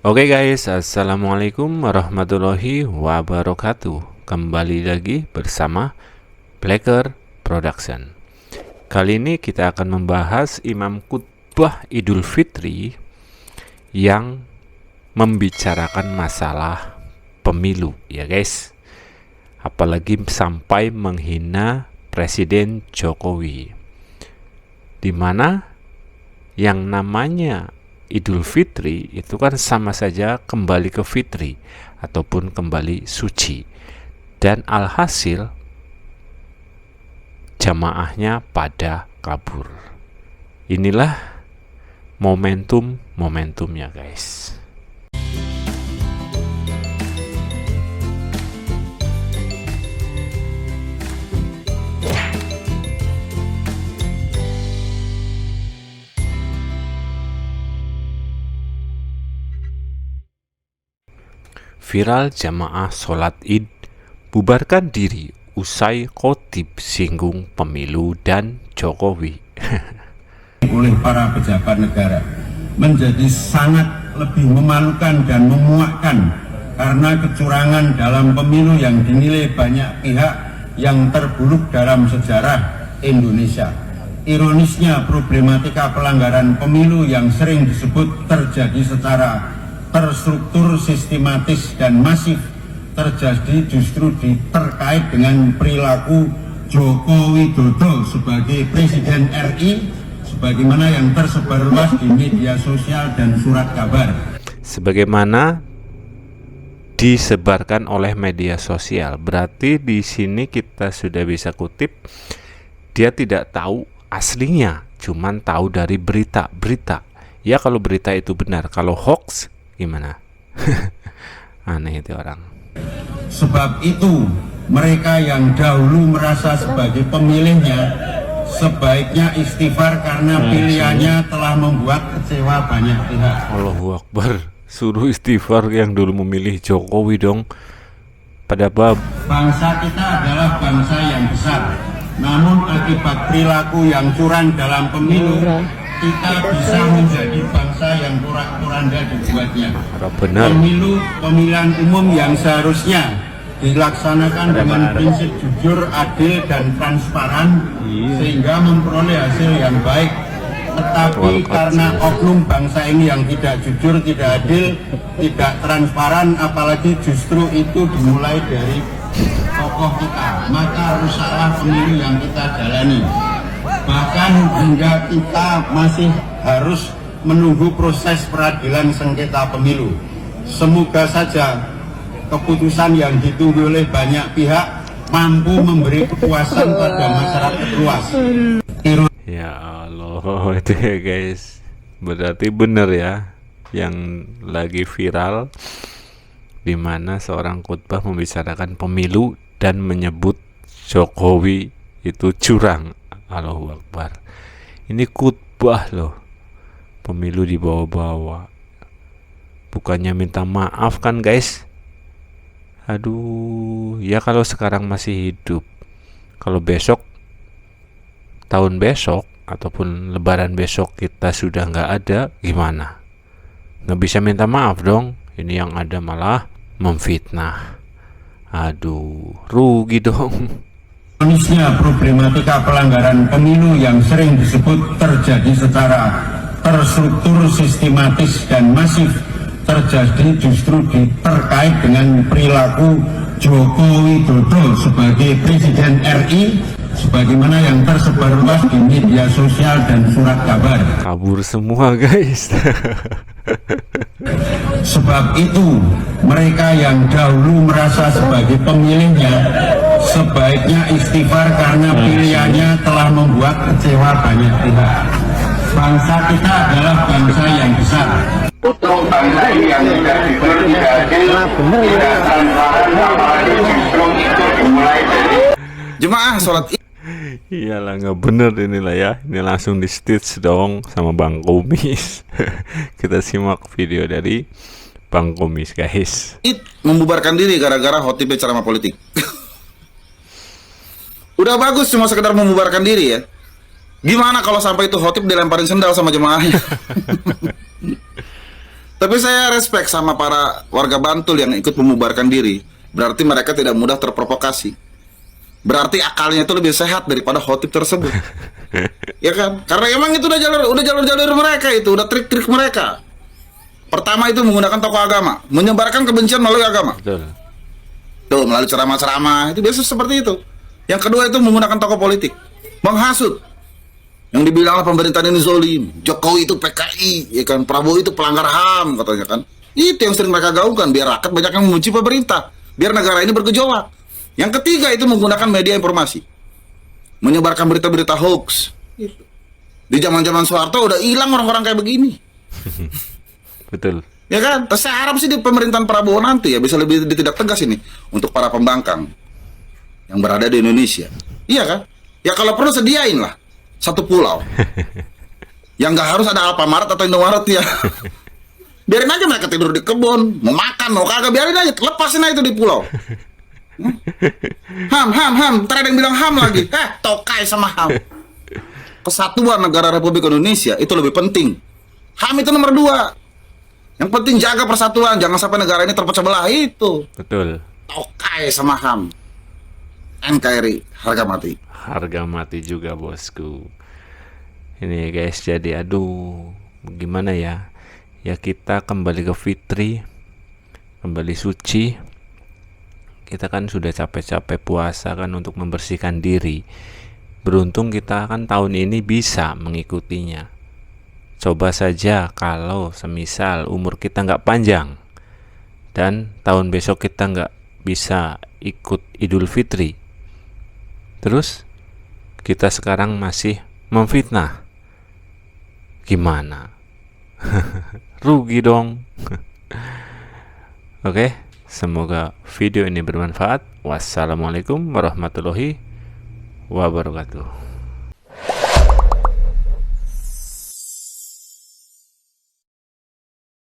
Oke guys, assalamualaikum warahmatullahi wabarakatuh. Kembali lagi bersama Blacker Production. Kali ini kita akan membahas Imam Khutbah Idul Fitri yang membicarakan masalah pemilu ya guys. Apalagi sampai menghina Presiden Jokowi, dimana yang namanya Idul Fitri itu kan sama saja kembali ke fitri ataupun kembali suci, dan alhasil jamaahnya pada kabur. Inilah momentumnya guys. Viral jamaah sholat id bubarkan diri usai khotib singgung pemilu dan Jokowi. Oleh para pejabat negara menjadi sangat lebih memalukan dan memuakkan karena kecurangan dalam pemilu yang dinilai banyak pihak yang terburuk dalam sejarah Indonesia. Ironisnya, problematika pelanggaran pemilu yang sering disebut terjadi secara terstruktur, sistematis, dan masif terjadi justru terkait dengan perilaku Joko Widodo sebagai Presiden RI, sebagaimana yang tersebar luas di media sosial dan surat kabar. Sebagaimana disebarkan oleh media sosial, berarti di sini kita sudah bisa kutip, dia tidak tahu aslinya, cuman tahu dari berita-berita. Ya kalau berita itu benar, kalau hoax gimana? Aneh itu orang. Sebab itu mereka yang dahulu merasa sebagai pemilihnya sebaiknya istighfar karena pilihannya telah membuat kecewa banyak pihak. Allahu Akbar. Suruh istighfar yang dulu memilih Jokowi dong. Pada bab Bangsa kita adalah bangsa yang besar, namun akibat perilaku yang curang dalam pemilu, kita bisa menjadi bangsa yang porak-poranda dibuatnya. benar. Pemilihan umum yang seharusnya dilaksanakan dengan prinsip jujur, adil, dan transparan, sehingga memperoleh hasil yang baik. Tetapi karena oknum bangsa ini yang tidak jujur, tidak adil, tidak transparan, apalagi justru itu dimulai dari tokoh kita, maka rusaklah pemilu yang kita jalani. Bahkan hingga kita masih harus menunggu proses peradilan sengketa pemilu. Semoga saja keputusan yang ditunggu oleh banyak pihak mampu memberi kepuasan pada masyarakat luas. Ya Allah, itu ya guys. Berarti benar ya yang lagi viral, di mana seorang khutbah membicarakan pemilu dan menyebut Jokowi itu curang. Allahu Akbar. Ini khutbah loh. Pemilu dibawa-bawa. Bukannya minta maaf kan guys? Aduh, ya kalau sekarang masih hidup. Kalau besok, tahun besok, ataupun lebaran besok kita sudah nggak ada, gimana? Nggak bisa minta maaf dong. Ini yang ada malah memfitnah. Aduh, rugi dong. Ironisnya, problematika pelanggaran pemilu yang sering disebut terjadi secara terstruktur, sistematis, dan masif terjadi justru terkait dengan perilaku Joko Widodo sebagai Presiden RI, sebagaimana yang tersebar luas di media sosial dan surat kabar. Kabur semua guys. Sebab itu mereka yang dahulu merasa sebagai pemilihnya sebaiknya istighfar karena pilihannya telah membuat kecewa banyak pihak. Bangsa kita adalah bangsa yang besar. Untuk bangsa ini yang tidak jujur, tidak adil, tidak transparan, apalagi justru itu dimulai dari Jemaah sholat Iyalah nggak bener inilah ya. Ini langsung di stage dong sama Bang Kumis. Kita simak video dari Bang Kumis guys. Id membubarkan diri gara-gara khotibnya ceramah politik. Udah bagus cuma sekedar membubarkan diri ya. Gimana kalau sampai itu khotib dilemparin sendal sama jemaahnya? Tapi saya respect sama para warga Bantul yang ikut membubarkan diri. Berarti mereka tidak mudah terprovokasi. Berarti akalnya itu lebih sehat daripada khotib tersebut. Ya kan? Karena emang itu udah jalur mereka, itu udah trik-trik mereka. Pertama itu menggunakan tokoh agama, menyebarkan kebencian melalui agama. Betul. Tuh, melalui ceramah-ceramah, itu biasa seperti itu. Yang kedua itu menggunakan tokoh politik, menghasut. Yang dibilanglah pemerintahan ini zolim, Jokowi itu PKI, ya kan, Prabowo itu pelanggar HAM, katanya kan. Itu yang sering mereka gaungkan, biar rakyat banyak yang memuji pemerintah, biar negara ini bergejolak. Yang ketiga itu menggunakan media informasi, menyebarkan berita-berita hoax. Di zaman-zaman Soeharto udah hilang orang-orang kayak begini. Betul. Ya kan? Terus saya harap sih di pemerintahan Prabowo nanti ya bisa lebih ditindak tegas ini untuk para pembangkang yang berada di Indonesia. Iya kan? Ya kalau perlu sediain lah satu pulau yang nggak harus ada Alfamart atau Indomaret ya. Biarin aja mereka tidur di kebun, mau makan mau kagak, biarin aja, lepasin aja itu di pulau. Ham, ntar ada yang bilang ham lagi. Tokai sama ham. Kesatuan negara Republik Indonesia itu lebih penting. HAM itu nomor 2. Yang penting jaga persatuan, jangan sampai negara ini terpecah belah itu. Betul. Tokai sama HAM. NKRI, harga mati. Harga mati juga, bosku. Ini guys, jadi aduh, gimana ya? Ya kita kembali ke fitri, kembali suci. Kita kan sudah capek-capek puasa kan untuk membersihkan diri. Beruntung kita kan tahun ini bisa mengikutinya. Coba saja kalau semisal umur kita nggak panjang dan tahun besok kita nggak bisa ikut Idul Fitri, terus kita sekarang masih memfitnah, gimana? Rugi dong. Oke, semoga video ini bermanfaat. Wassalamualaikum warahmatullahi wabarakatuh.